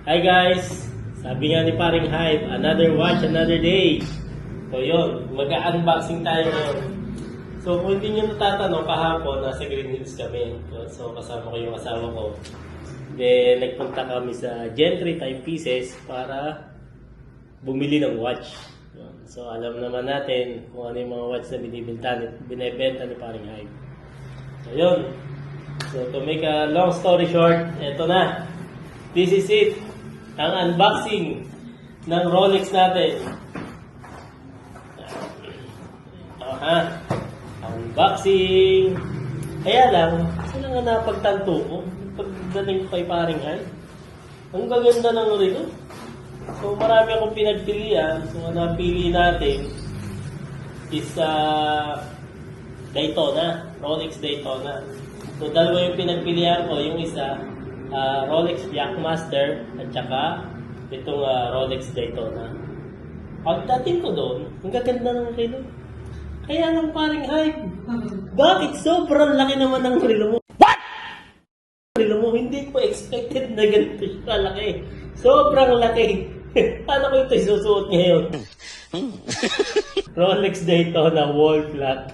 Hi guys! Sabi nga ni Paring Hype, another watch, another day. So yun, mag-unboxing tayo ngayon. So kung hindi nyo natatanong, kahapon nasa Green Hills kami. So kasama ko yung asawa ko. Then nagpunta kami sa Gentry Timepieces para bumili ng watch. So alam naman natin kung ano yung mga watch na binibenta ni Paring Hype. So yun. So to make a long story short, eto na. This is it. Ang unboxing ng Rolex natin. Unboxing. Kaya lang, sila nga napagtanto ko. Pagdating ko kay Paring Hype. Ang gaganda ng relo. So marami akong pinagpilian. So ang napili natin is Daytona. Rolex Daytona. So dalawa yung pinagpilian ko. Yung isa, Rolex Jackmaster at saka itong Rolex Daytona. Pagdating ko doon, ang gaganda ng relo. Kaya lang Paring Hype, bakit sobrang laki naman ng relo mo? What? Relo mo, hindi ko expected na ganito siya kalaki. Sobrang laki. Paano ko ito isusuot ngayon? Rolex Daytona wall flat.